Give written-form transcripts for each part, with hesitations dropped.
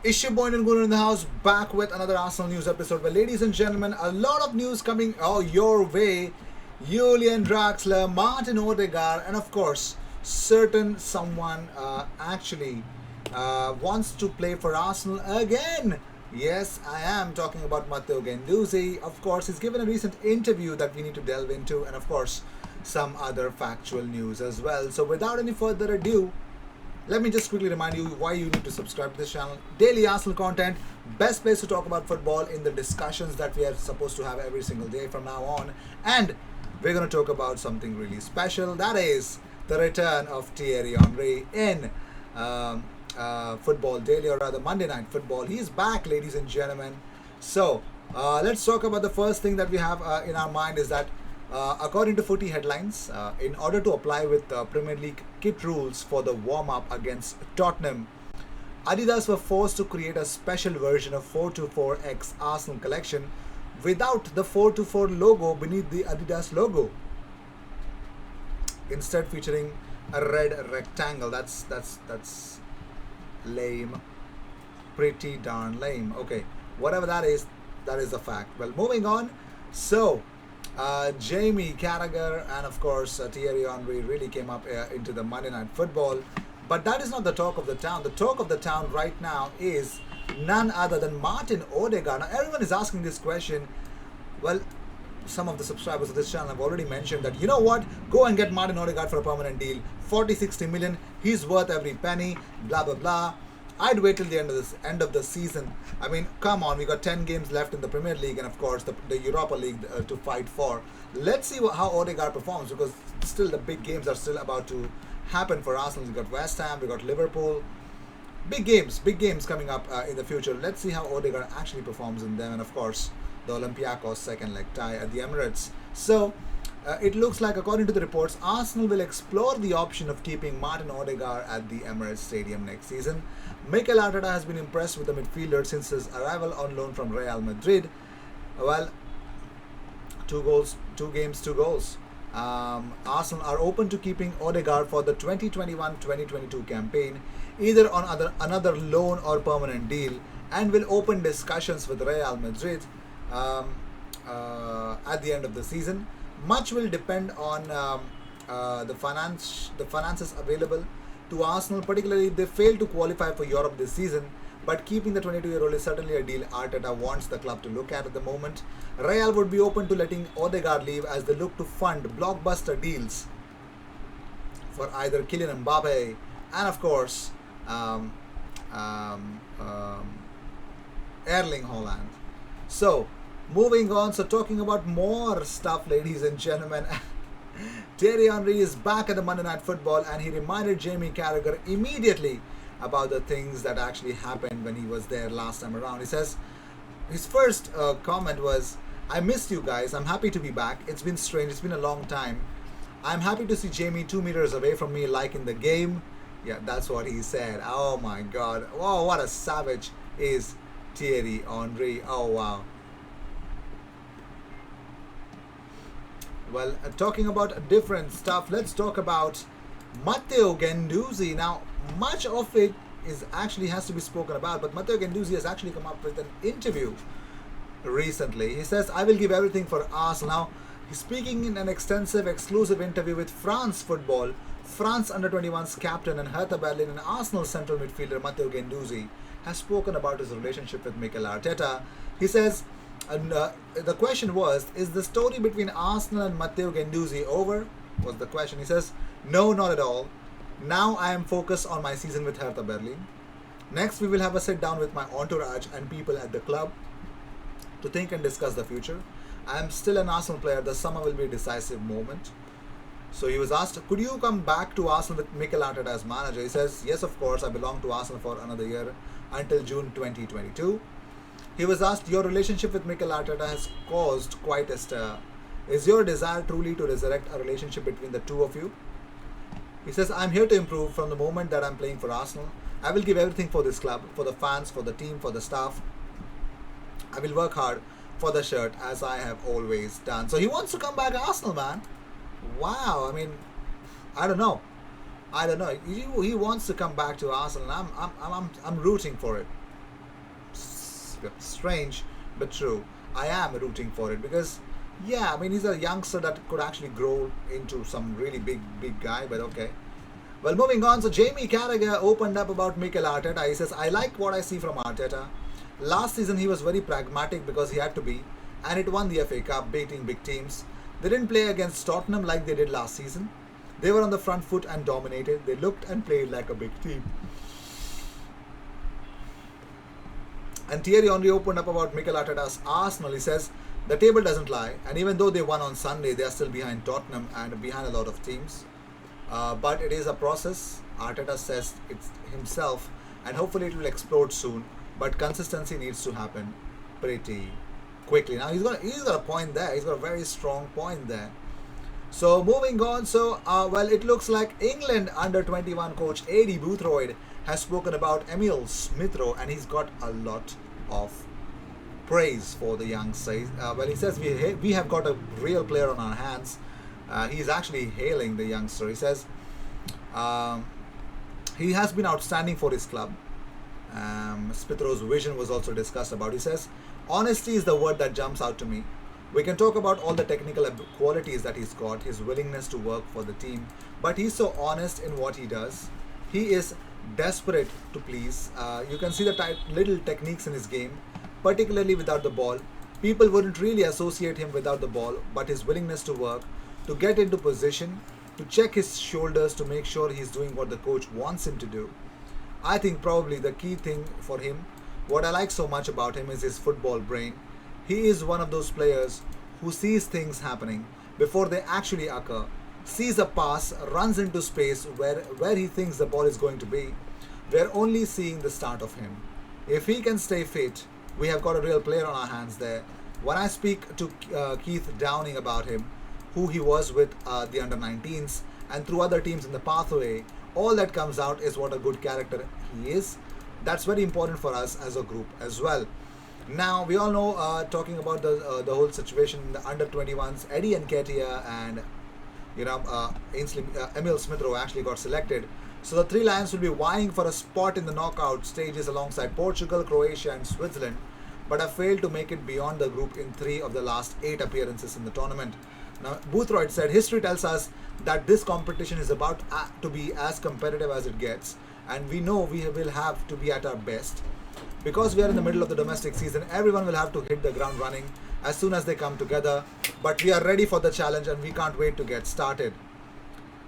Issue Point and Gunnar in the house, back with another Arsenal news episode. Well, ladies and gentlemen, a lot of news coming your way. Julian Draxler, Martin Odegaard, and of course, certain someone actually wants to play for Arsenal again. Yes, I am talking about Matteo Guendouzi. Of course, he's given a recent interview that we need to delve into, and of course, some other factual news as well. So, without any further ado, let me just quickly remind you why you need to subscribe to this channel. Daily Arsenal content, best place to talk about football in the discussions that we are supposed to have every single day from now on. And we're going to talk about something really special. That is the return of Thierry Henry in Football Daily, or rather Monday Night Football. He's back, ladies and gentlemen. So let's talk about the first thing that we have in our mind is that according to footy headlines, in order to apply with Premier League kit rules for the warm-up against Tottenham, Adidas were forced to create a special version of 424X Arsenal collection without the 424 logo beneath the Adidas logo, instead featuring a red rectangle. That's lame, pretty darn lame. Okay, whatever that is a fact. Well, moving on. So Jamie Carragher and of course Thierry Henry really came up into the Monday Night Football. But that is not the talk of the town. The talk of the town right now is none other than Martin Odegaard. Now everyone is asking this question. Well, some of the subscribers of this channel have already mentioned that, you know what, go and get Martin Odegaard for a permanent deal. 40-60 million, he's worth every penny, blah blah blah. I'd wait till the end of the season. I mean, come on, we got 10 games left in the Premier League and of course the Europa League to fight for. Let's see how Odegaard performs, because still the big games are still about to happen for Arsenal. We got West Ham, we got Liverpool. Big games coming up in the future. Let's see how Odegaard actually performs in them, and of course the Olympiacos second leg tie at the Emirates. So it looks like, according to the reports, Arsenal will explore the option of keeping Martin Odegaard at the Emirates Stadium next season. Mikel Arteta has been impressed with the midfielder since his arrival on loan from Real Madrid. Well, 2 games, 2 goals. Arsenal are open to keeping Odegaard for the 2021-2022 campaign, either on another loan or permanent deal, and will open discussions with Real Madrid at the end of the season. Much will depend on the finances available to Arsenal, particularly if they fail to qualify for Europe this season. But keeping the 22-year-old is certainly a deal Arteta wants the club to look at the moment. Real would be open to letting Odegaard leave as they look to fund blockbuster deals for either Kylian Mbappe and of course Erling Haaland. So moving on, so talking about more stuff, ladies and gentlemen. Thierry Henry is back at the Monday Night Football, and he reminded Jamie Carragher immediately about the things that actually happened when he was there last time around. He says his first comment was, "I missed you guys. I'm happy to be back. It's been strange. It's been a long time. I'm happy to see Jamie 2 meters away from me, like in the game." Yeah, that's what he said. Oh my God. Wow, what a savage is Thierry Henry. Oh wow. Well, talking about different stuff, let's talk about Matteo Guendouzi. Now, much of it is actually has to be spoken about, but Matteo Guendouzi has actually come up with an interview recently. He says, "I will give everything for Arsenal." Now, he's speaking in an extensive, exclusive interview with France Football. France Under-21's captain and Hertha Berlin and Arsenal central midfielder Matteo Guendouzi has spoken about his relationship with Mikel Arteta. He says, and the question was, is the story between Arsenal and Matteo Guendouzi over? Was the question. He says, "No, not at all. Now I am focused on my season with Hertha Berlin. Next we will have a sit down with my entourage and people at the club to think and discuss the future. I am still an Arsenal player. The summer will be a decisive moment." So he was asked, could you come back to Arsenal with Mikel Arteta as manager? He says, "Yes, of course. I belong to Arsenal for another year until June 2022. He was asked, "Your relationship with Mikel Arteta has caused quite a stir. Is your desire truly to resurrect a relationship between the two of you?" He says, "I'm here to improve from the moment that I'm playing for Arsenal. I will give everything for this club, for the fans, for the team, for the staff. I will work hard for the shirt as I have always done." So he wants to come back to Arsenal, man. Wow, I mean, I don't know. He wants to come back to Arsenal. I'm rooting for it. Strange, but true. I am rooting for it because, yeah, I mean, he's a youngster that could actually grow into some really big guy, but okay. Well, moving on, so Jamie Carragher opened up about Mikel Arteta. He says, I like what I see from Arteta. Last season, he was very pragmatic because he had to be, and it won the FA Cup, beating big teams. They didn't play against Tottenham like they did last season. They were on the front foot and dominated. They looked and played like a big team. And Thierry Henry opened up about Mikel Arteta's Arsenal. He says, the table doesn't lie, and even though they won on Sunday, they are still behind Tottenham and behind a lot of teams. But it is a process. Arteta says it's himself, and hopefully it will explode soon. But consistency needs to happen pretty quickly. Now he's got a point there. He's got a very strong point there. So moving on. So well, it looks like England under-21 coach Eddie Boothroyd has spoken about Emile Smith Rowe, and he's got a lot of praise for the young side. Well, he says we have got a real player on our hands. He's actually hailing the youngster. He says he has been outstanding for his club. Smith Rowe's vision was also discussed about. He says, honesty is the word that jumps out to me. We can talk about all the technical qualities that he's got, his willingness to work for the team, but he's so honest in what he does. He is desperate to please. You can see the little techniques in his game, particularly without the ball. People wouldn't really associate him without the ball, but his willingness to work, to get into position, to check his shoulders to make sure he's doing what the coach wants him to do. I think probably the key thing for him, what I like so much about him, is his football brain. He is one of those players who sees things happening before they actually occur, sees a pass, runs into space where he thinks the ball is going to be. We're only seeing the start of him. If he can stay fit, we have got a real player on our hands there. When I speak to Keith Downing about him, who he was with the under-19s and through other teams in the pathway, all that comes out is what a good character he is. That's very important for us as a group as well. Now, we all know, talking about the whole situation in the under-21s, Eddie Nketiah and Emile Smith Rowe actually got selected. So the three Lions will be vying for a spot in the knockout stages alongside Portugal, Croatia and Switzerland, but have failed to make it beyond the group in 3 of the last 8 appearances in the tournament. Now, Boothroyd said, history tells us that this competition is about to be as competitive as it gets, and we know we will have to be at our best. Because we are in the middle of the domestic season, everyone will have to hit the ground running as soon as they come together, but we are ready for the challenge and we can't wait to get started.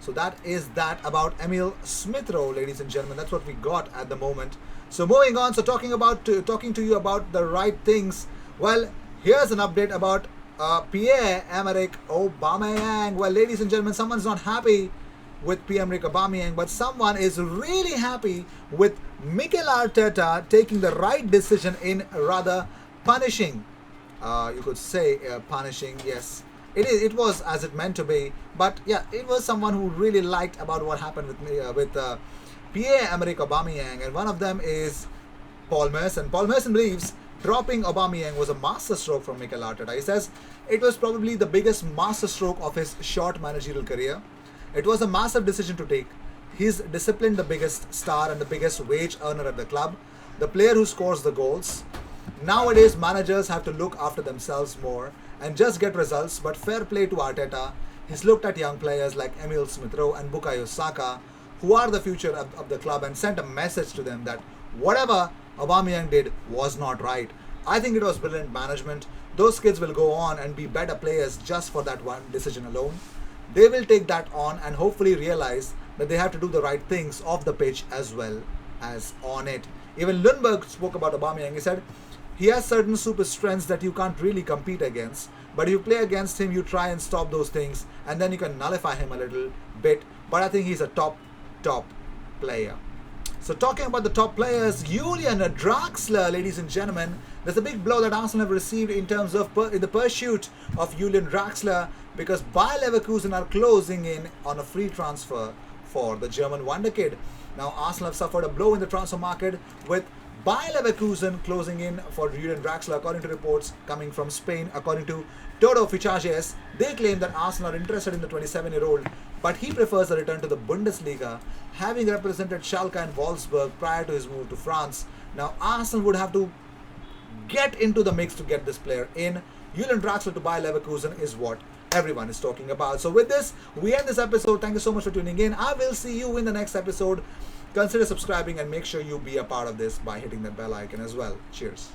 So that is that about Emile Smith Rowe, ladies and gentlemen. That's what we got at the moment. So moving on, so talking to you about the right things. Well, here's an update about Pierre-Emerick Aubameyang. Well, ladies and gentlemen, someone's not happy with Pierre-Emerick Aubameyang, but someone is really happy with Mikel Arteta taking the right decision in rather punishing. You could say punishing, yes. It was as it meant to be, but yeah, it was someone who really liked about what happened with Pierre-Emerick Aubameyang, and one of them is Paul Merson. Paul Merson believes dropping Aubameyang was a masterstroke from Mikel Arteta. He says it was probably the biggest masterstroke of his short managerial career. It was a massive decision to take. He's disciplined the biggest star and the biggest wage earner at the club, the player who scores the goals. Nowadays, managers have to look after themselves more and just get results, but fair play to Arteta. He's looked at young players like Emile Smith Rowe and Bukayo Saka, who are the future of the club, and sent a message to them that whatever Aubameyang did was not right. I think it was brilliant management. Those kids will go on and be better players just for that one decision alone. They will take that on and hopefully realize that they have to do the right things off the pitch as well as on it. Even Lundberg spoke about Aubameyang. He said he has certain super strengths that you can't really compete against, but if you play against him, you try and stop those things, and then you can nullify him a little bit. But I think he's a top player. So talking about the top players, Julian Draxler, ladies and gentlemen, there's a big blow that Arsenal have received in terms of in the pursuit of Julian Draxler, because Bayer Leverkusen are closing in on a free transfer for the German wonderkid. Now Arsenal have suffered a blow in the transfer market, with Bayer Leverkusen closing in for Julian Draxler, according to reports coming from Spain. According to Todo Fichajes, they claim that Arsenal are interested in the 27-year-old, but he prefers a return to the Bundesliga, having represented Schalke and Wolfsburg prior to his move to France. Now Arsenal would have to get into the mix to get this player in. Julian Draxler to buy Leverkusen is what everyone is talking about. So with this, we end this episode. Thank you so much for tuning in. I will see you in the next episode. Consider subscribing and make sure you be a part of this by hitting that bell icon as well. Cheers.